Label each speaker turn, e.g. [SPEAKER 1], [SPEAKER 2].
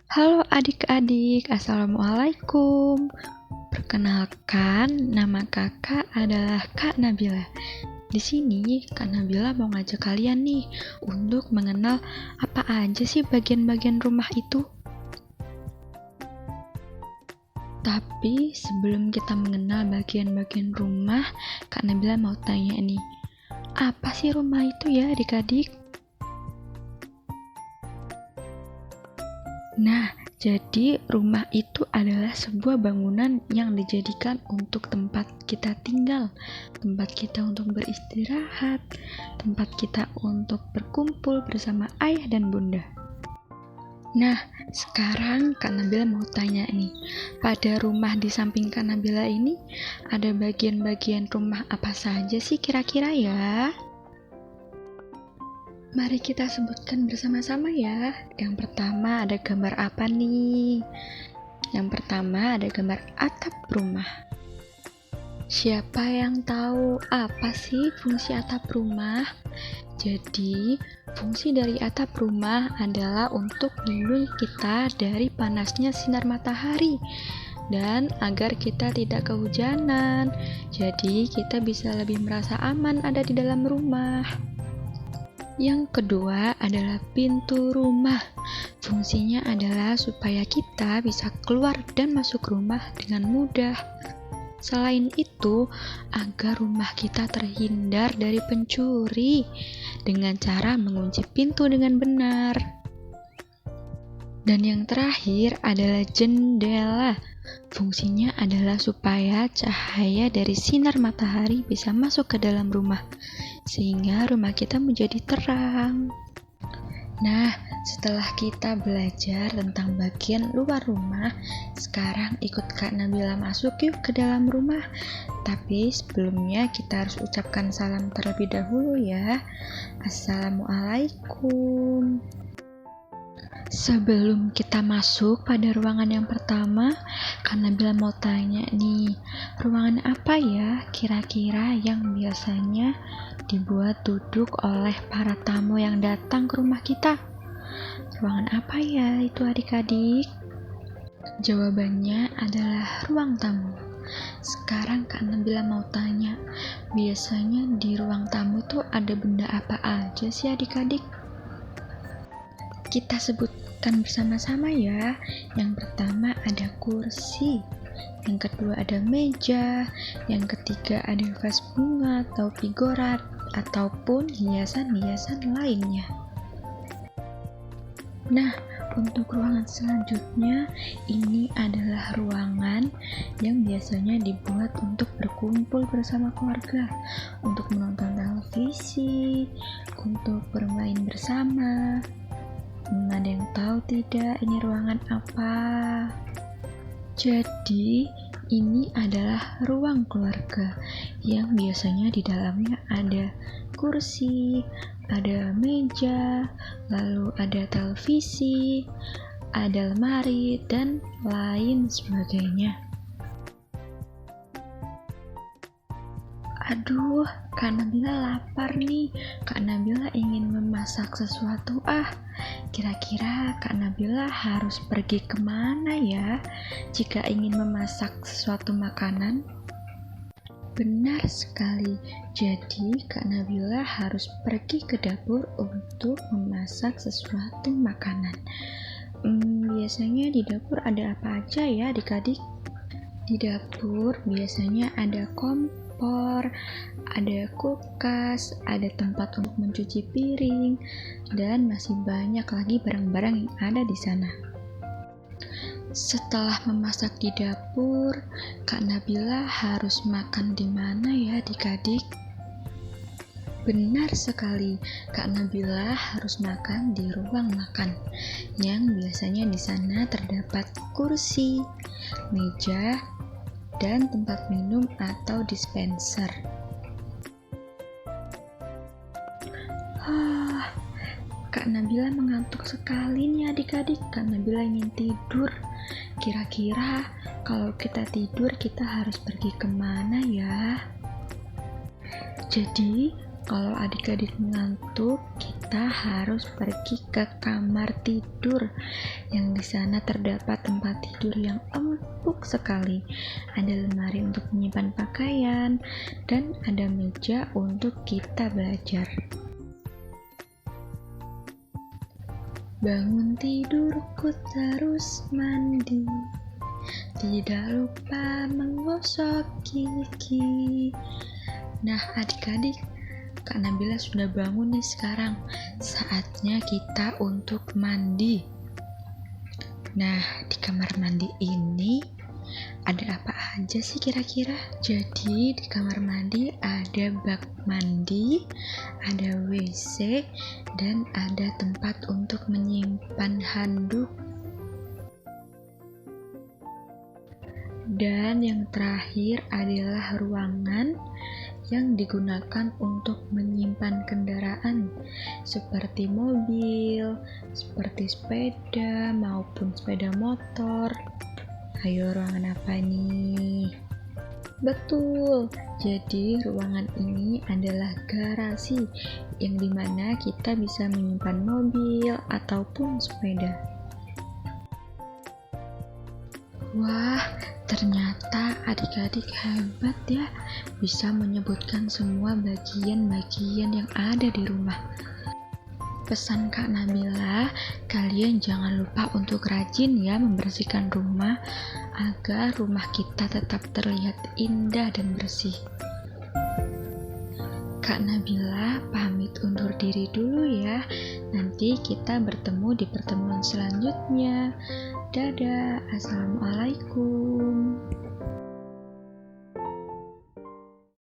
[SPEAKER 1] Halo adik-adik, Assalamualaikum. Perkenalkan, nama kakak adalah Kak Nabila. Di sini, Kak Nabila mau ngajak kalian nih untuk mengenal apa aja sih bagian-bagian rumah itu. Tapi sebelum kita mengenal bagian-bagian rumah, Kak Nabila mau tanya nih, apa sih rumah itu ya adik-adik? Nah, jadi rumah itu adalah sebuah bangunan yang dijadikan untuk tempat kita tinggal, tempat kita untuk beristirahat, tempat kita untuk berkumpul bersama ayah dan bunda. Nah, sekarang Kak Nabila mau tanya nih, pada rumah di samping Kak Nabila ini ada bagian-bagian rumah apa saja sih kira-kira ya? Mari kita sebutkan bersama-sama ya. Yang pertama ada gambar apa nih? Yang pertama ada gambar atap rumah. Siapa yang tahu apa sih fungsi atap rumah? Jadi, fungsi dari atap rumah adalah untuk melindungi kita dari panasnya sinar matahari dan agar kita tidak kehujanan. Jadi, kita bisa lebih merasa aman ada di dalam rumah. Yang kedua adalah pintu rumah. Fungsinya adalah supaya kita bisa keluar dan masuk rumah dengan mudah. Selain itu, agar rumah kita terhindar dari pencuri dengan cara mengunci pintu dengan benar. Dan yang terakhir adalah jendela. Fungsinya adalah supaya cahaya dari sinar matahari bisa masuk ke dalam rumah, sehingga rumah kita menjadi terang. Nah, setelah kita belajar tentang bagian luar rumah, sekarang ikut Kak Nabila masuk yuk ke dalam rumah. Tapi sebelumnya kita harus ucapkan salam terlebih dahulu ya. Assalamualaikum. Sebelum kita masuk pada ruangan yang pertama, Kak Nabila mau tanya nih, ruangan apa ya kira-kira yang biasanya dibuat duduk oleh para tamu yang datang ke rumah kita? Ruangan apa ya itu adik-adik? Jawabannya adalah ruang tamu. Sekarang Kak Nabila mau tanya, biasanya di ruang tamu tuh ada benda apa aja sih adik-adik? Kita sebutkan bersama-sama ya. Yang pertama ada kursi, yang kedua ada meja, yang ketiga ada vas bunga atau figurat, ataupun hiasan-hiasan lainnya. Nah, untuk ruangan selanjutnya, ini adalah ruangan yang biasanya dibuat untuk berkumpul bersama keluarga, untuk menonton televisi, untuk bermain bersama. Ada yang tahu tidak ini ruangan apa? Jadi, ini adalah ruang keluarga yang biasanya di dalamnya ada kursi, ada meja, lalu ada televisi, ada lemari, dan lain sebagainya. Aduh, Kak Nabila lapar nih. Kak Nabila ingin memasak sesuatu. Kira-kira Kak Nabila harus pergi kemana ya jika ingin memasak sesuatu makanan? Benar sekali. Jadi Kak Nabila harus pergi ke dapur untuk memasak sesuatu makanan. Biasanya di dapur ada apa aja ya adik-adik? Di dapur biasanya ada kompor, ada kulkas, ada tempat untuk mencuci piring, dan masih banyak lagi barang-barang yang ada di sana. Setelah memasak di dapur, Kak Nabila harus makan di mana ya adik-adik? Benar sekali, Kak Nabila harus makan di ruang makan, yang biasanya di sana terdapat kursi, meja, dan tempat minum atau dispenser. Kak Nabila mengantuk sekali nih adik-adik. Kak Nabila ingin tidur. Kira-kira kalau kita tidur kita harus pergi kemana ya? Jadi kalau adik-adik mengantuk, kita kita harus pergi ke kamar tidur, yang di sana terdapat tempat tidur yang empuk sekali. Ada lemari untuk menyimpan pakaian dan ada meja untuk kita belajar. Bangun tidurku terus mandi, tidak lupa menggosok gigi. Nah adik-adik, Kak Nabila sudah bangun nih sekarang. Saatnya kita untuk mandi. Nah, di kamar mandi ini ada apa aja sih kira-kira? Jadi di kamar mandi ada bak mandi, ada WC, dan ada tempat untuk menyimpan handuk. Dan yang terakhir adalah ruangan yang digunakan untuk menyimpan kendaraan seperti mobil, seperti sepeda maupun sepeda motor. Ayo, ruangan apa nih? Betul, jadi ruangan ini adalah garasi yang dimana kita bisa menyimpan mobil ataupun sepeda. Wah, ternyata adik-adik hebat ya, bisa menyebutkan semua bagian-bagian yang ada di rumah. Pesan Kak Nabila, kalian jangan lupa untuk rajin ya membersihkan rumah agar rumah kita tetap terlihat indah dan bersih. Kak Nabila pamit undur diri dulu ya. Nanti kita bertemu di pertemuan selanjutnya. Dadah, assalamualaikum.